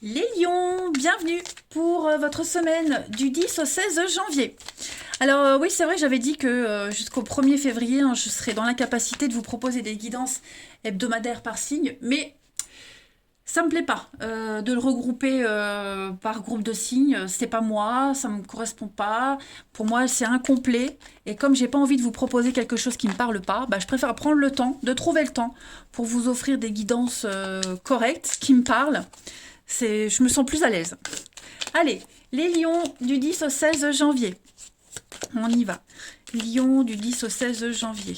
Les lions, bienvenue pour votre semaine du 10 au 16 janvier. Alors oui, c'est vrai, j'avais dit que jusqu'au 1er février, hein, je serais dans l'incapacité de vous proposer des guidances hebdomadaires par signe, mais ça me plaît pas de le regrouper par groupe de signes. C'est pas moi, ça me correspond pas. Pour moi, c'est incomplet. Et comme j'ai pas envie de vous proposer quelque chose qui me parle pas, bah, je préfère prendre le temps, de trouver le temps pour vous offrir des guidances correctes qui me parlent. Je me sens plus à l'aise. Allez, les lions du 10 au 16 janvier. On y va. Lions du 10 au 16 janvier.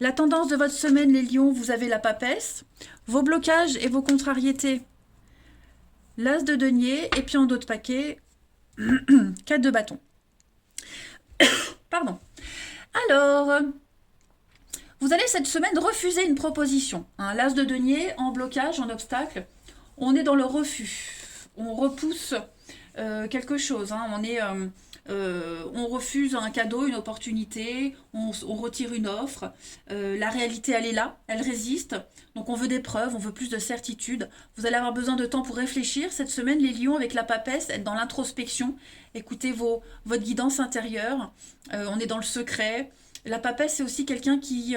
La tendance de votre semaine, les lions, vous avez la papesse, vos blocages et vos contrariétés, l'as de denier, et puis en dos de paquet, 4 de bâton. Pardon. Alors, vous allez cette semaine refuser une proposition. L'as de denier, en blocage, en obstacle. On est dans le refus. On repousse quelque chose. On refuse un cadeau, une opportunité, on retire une offre. La réalité, elle est là, elle résiste. Donc on veut des preuves, on veut plus de certitude. Vous allez avoir besoin de temps pour réfléchir. Cette semaine, les lions, avec la papesse, être dans l'introspection. Écoutez votre guidance intérieure. On est dans le secret. La papesse, c'est aussi quelqu'un qui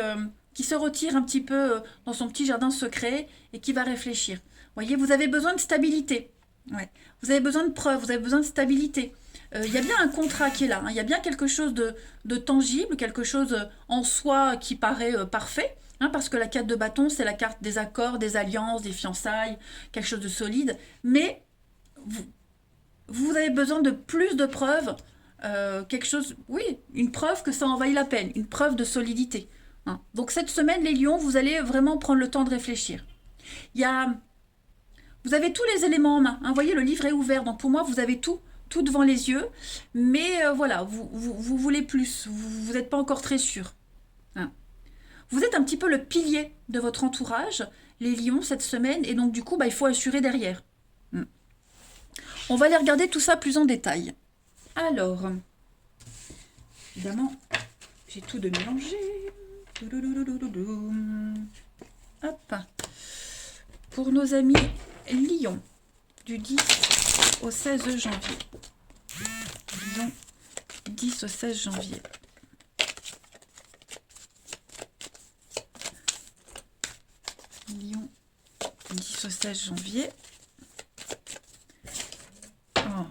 se retire un petit peu dans son petit jardin secret et qui va réfléchir. Vous voyez, vous avez besoin de stabilité. Ouais. Vous avez besoin de preuves, vous avez besoin de stabilité. Il y a bien un contrat qui est là, hein. Il y a bien quelque chose de tangible, quelque chose en soi qui paraît parfait, hein, parce que la carte de bâton, c'est la carte des accords, des alliances, des fiançailles, quelque chose de solide. Mais vous, vous avez besoin de plus de preuves, quelque chose, oui, une preuve que ça en vaille la peine, une preuve de solidité, hein. Donc cette semaine, les lions, vous allez vraiment prendre le temps de réfléchir. Il y a Vous avez tous les éléments en main, hein. Vous voyez, le livre est ouvert, donc pour moi, vous avez tout devant les yeux. Mais voilà, vous voulez plus, vous n'êtes pas encore très sûr, hein. Vous êtes un petit peu le pilier de votre entourage, les lions, cette semaine, et donc du coup, bah, il faut assurer derrière. Hmm. On va aller regarder tout ça plus en détail. Alors, évidemment, j'ai tout de mélanger. Hop. Pour nos amis lions, du 10 au 16 janvier. Lion, 10 au 16 janvier. Lion, 10 au 16 janvier. Oh,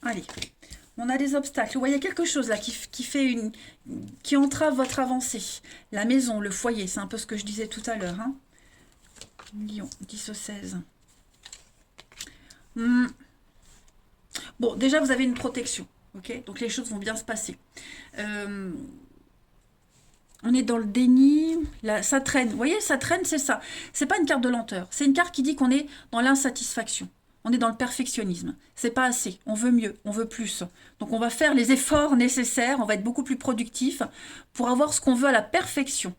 allez, on a des obstacles. Vous voyez, il y a quelque chose là qui entrave votre avancée. La maison, le foyer, c'est un peu ce que je disais tout à l'heure, hein. Lion, 10 au 16. Bon, déjà, vous avez une protection. Ok, donc les choses vont bien se passer. On est dans le déni, là, ça traîne. Vous voyez, ça traîne, c'est ça. C'est pas une carte de lenteur. C'est une carte qui dit qu'on est dans l'insatisfaction. On est dans le perfectionnisme. C'est pas assez. On veut mieux, on veut plus. Donc on va faire les efforts nécessaires. On va être beaucoup plus productif pour avoir ce qu'on veut à la perfection.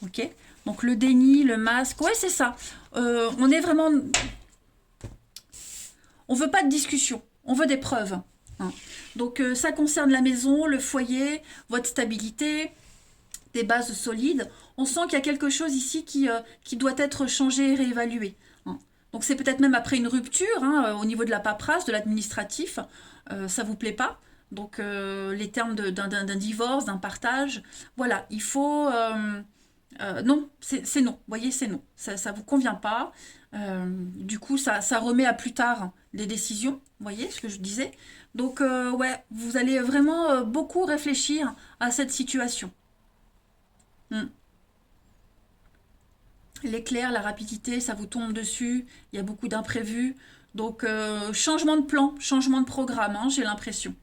Ok. Donc le déni, le masque, ouais, c'est ça. On est vraiment. On veut pas de discussion. On veut des preuves, hein. Donc ça concerne la maison, le foyer, votre stabilité, des bases solides. On sent qu'il y a quelque chose ici qui doit être changé et réévalué, hein. Donc c'est peut-être même après une rupture, hein, au niveau de la paperasse, de l'administratif, ça vous plaît pas. Donc les termes d'un divorce, d'un partage, voilà, il faut... non, c'est non, vous voyez, c'est non. Ça ne vous convient pas. Du coup, ça remet à plus tard les décisions, vous voyez ce que je disais. Donc, ouais, vous allez vraiment beaucoup réfléchir à cette situation. Hmm. L'éclair, la rapidité, ça vous tombe dessus. Il y a beaucoup d'imprévus. Donc, changement de plan, changement de programme, hein, j'ai l'impression.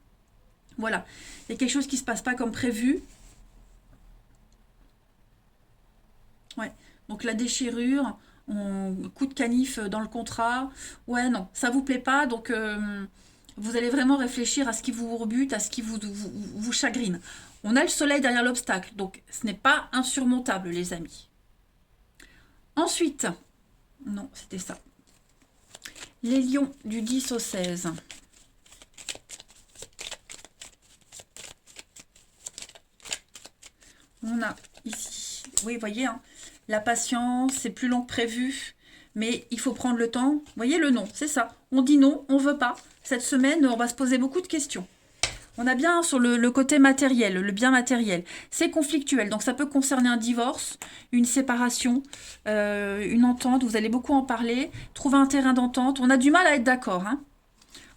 Voilà. Il y a quelque chose qui ne se passe pas comme prévu. Ouais. Donc, la déchirure, coup de canif dans le contrat. Ouais, non, ça vous plaît pas. Donc, vous allez vraiment réfléchir à ce qui vous rebute, à ce qui vous chagrine. On a le soleil derrière l'obstacle. Donc, ce n'est pas insurmontable, les amis. Ensuite, non, c'était ça. Les lions du 10 au 16. On a ici, oui, vous voyez, hein, la patience, c'est plus long que prévu. mais il faut prendre le temps. Vous voyez le non, c'est ça. On dit non, on veut pas. Cette semaine, on va se poser beaucoup de questions. On a bien sur le côté matériel, le bien matériel. C'est conflictuel, donc ça peut concerner un divorce, une séparation, une entente. Vous allez beaucoup en parler, trouver un terrain d'entente. On a du mal à être d'accord, hein.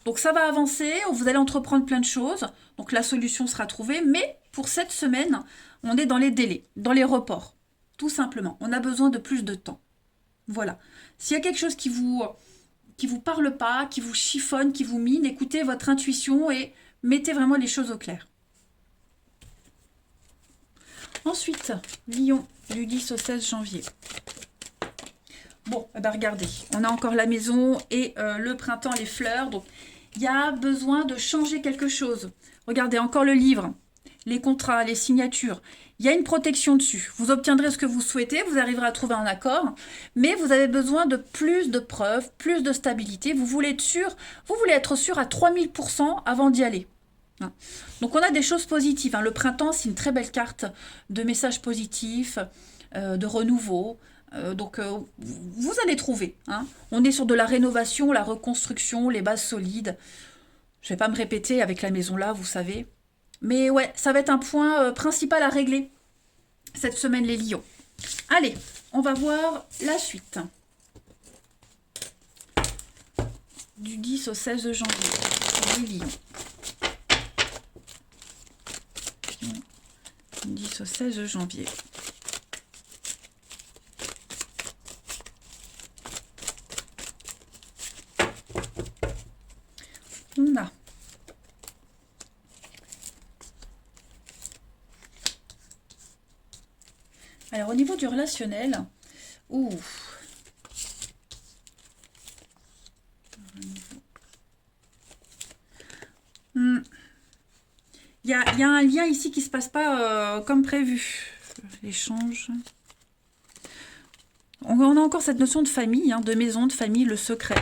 Donc ça va avancer, vous allez entreprendre plein de choses. Donc la solution sera trouvée, mais pour cette semaine, on est dans les délais, dans les reports. Tout simplement, on a besoin de plus de temps. Voilà. S'il y a quelque chose qui vous parle pas, qui vous chiffonne, qui vous mine, écoutez votre intuition et mettez vraiment les choses au clair. Ensuite, Lion, du 10 au 16 janvier. Bon, eh ben regardez, on a encore la maison et le printemps, les fleurs. Donc, il y a besoin de changer quelque chose. Regardez, encore le livre, les contrats, les signatures. Il y a une protection dessus. Vous obtiendrez ce que vous souhaitez, vous arriverez à trouver un accord, mais vous avez besoin de plus de preuves, plus de stabilité. Vous voulez être sûr à 3000% avant d'y aller. Donc on a des choses positives. Le printemps, c'est une très belle carte de messages positifs, de renouveau. Donc vous allez trouver. On est sur de la rénovation, la reconstruction, les bases solides. Je ne vais pas me répéter avec la maison là, vous savez. Mais ouais, ça va être un point principal à régler cette semaine, les lions. Allez, on va voir la suite. Du 10 au 16 janvier, les lions. Du 10 au 16 janvier. On a alors, au niveau du relationnel, il y a un lien ici qui ne se passe pas comme prévu. L'échange. On a encore cette notion de famille, de maison, de famille, le secret.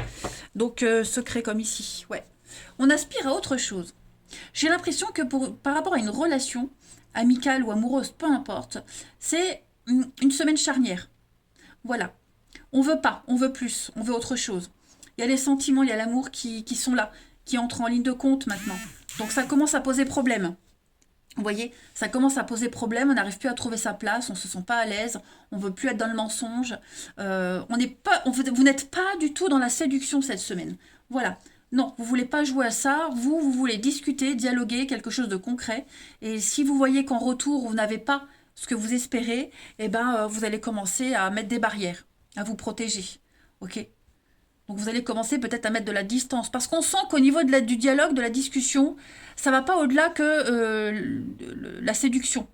Donc, secret comme ici, ouais. On aspire à autre chose. J'ai l'impression que par rapport à une relation amicale ou amoureuse, peu importe, c'est une semaine charnière. Voilà. On veut pas, on veut plus, on veut autre chose. Il y a les sentiments, il y a l'amour qui sont là, qui entrent en ligne de compte maintenant. Donc ça commence à poser problème. Vous voyez, ça commence à poser problème, on n'arrive plus à trouver sa place, on ne se sent pas à l'aise, on ne veut plus être dans le mensonge. Vous n'êtes pas du tout dans la séduction cette semaine. Voilà. Non, vous ne voulez pas jouer à ça, vous voulez discuter, dialoguer, quelque chose de concret. Et si vous voyez qu'en retour, vous n'avez pas ce que vous espérez, eh ben, vous allez commencer à mettre des barrières, à vous protéger. Ok ? Donc vous allez commencer peut-être à mettre de la distance. Parce qu'on sent qu'au niveau du dialogue, de la discussion, ça ne va pas au-delà que la séduction.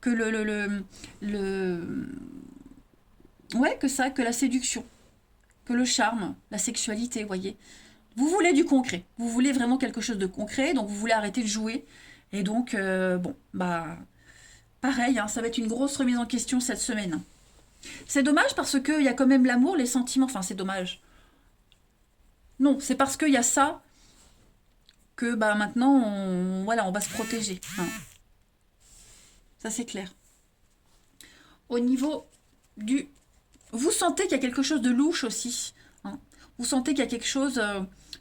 Que que la séduction. Que le charme, la sexualité, vous voyez. Vous voulez du concret. Vous voulez vraiment quelque chose de concret. Donc vous voulez arrêter de jouer. Et donc, pareil, ça va être une grosse remise en question cette semaine. C'est dommage parce qu'il y a quand même l'amour, les sentiments. Enfin, c'est dommage. Non, c'est parce qu'il y a ça que maintenant, on va se protéger. Ça, c'est clair. Au niveau du... Vous sentez qu'il y a quelque chose de louche aussi. Vous sentez qu'il y a quelque chose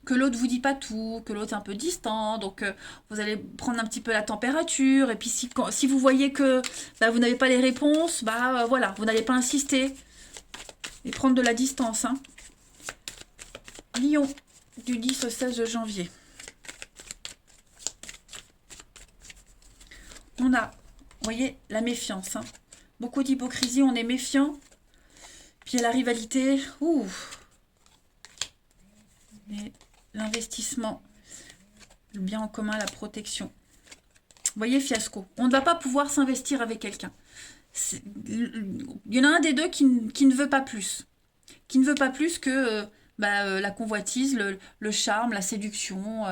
que l'autre vous dit pas tout, que l'autre est un peu distant. Donc, vous allez prendre un petit peu la température. Et puis, si vous voyez que vous n'avez pas les réponses, vous n'allez pas insister. Et prendre de la distance. Lion, du 10 au 16 janvier. On a, vous voyez, la méfiance. Beaucoup d'hypocrisie, on est méfiant. Puis il y a la rivalité. L'investissement, le bien en commun, la protection. Vous voyez, fiasco. On ne va pas pouvoir s'investir avec quelqu'un. Il y en a un des deux qui ne veut pas plus. Qui ne veut pas plus que... la convoitise, le charme, la séduction,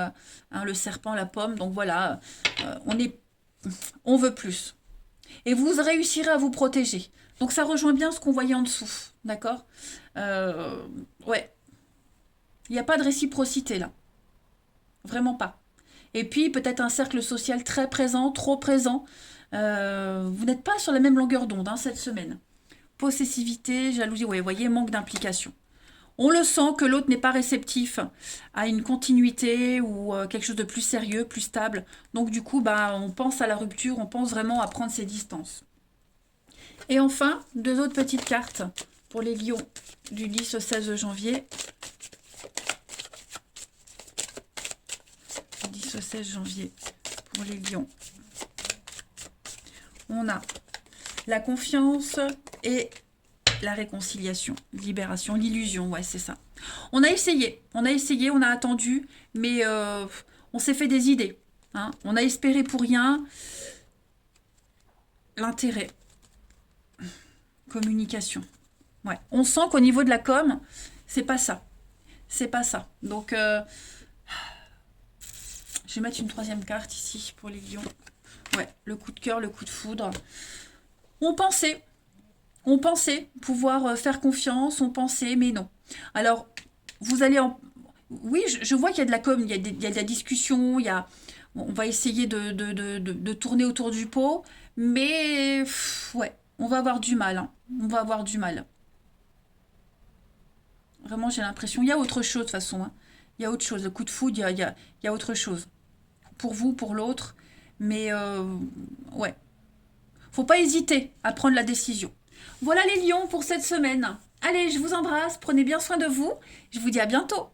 le serpent, la pomme. Donc voilà, on veut plus. Et vous réussirez à vous protéger. Donc ça rejoint bien ce qu'on voyait en dessous. D'accord ? Ouais. Il n'y a pas de réciprocité là. Vraiment pas. Et puis peut-être un cercle social très présent, trop présent. Vous n'êtes pas sur la même longueur d'onde cette semaine. Possessivité, jalousie, vous voyez, manque d'implication. On le sent que l'autre n'est pas réceptif à une continuité ou quelque chose de plus sérieux, plus stable. Donc du coup, bah, on pense à la rupture, on pense vraiment à prendre ses distances. Et enfin, deux autres petites cartes pour les lions du 10 au 16 janvier. 10 au 16 janvier pour les lions. On a la confiance et la réconciliation, libération, l'illusion, ouais, c'est ça. On a essayé, on a attendu, mais on s'est fait des idées. Hein. On a espéré pour rien. L'intérêt. Communication. Ouais. On sent qu'au niveau de la com, c'est pas ça. C'est pas ça. Donc, je vais mettre une troisième carte ici pour les lions. Ouais, le coup de cœur, le coup de foudre. On pensait pouvoir faire confiance, on pensait, mais non. Alors, vous allez en... Oui, je vois qu'il y a de la com, il y a de la discussion, on va essayer de tourner autour du pot, mais ouais, on va avoir du mal. Hein. On va avoir du mal. Vraiment, j'ai l'impression. Il y a autre chose de toute façon. Hein. Il y a autre chose. Le coup de foudre, il y a autre chose. Pour vous, pour l'autre. Mais ouais. Faut pas hésiter à prendre la décision. Voilà les lions pour cette semaine. Allez, je vous embrasse. Prenez bien soin de vous. Je vous dis à bientôt.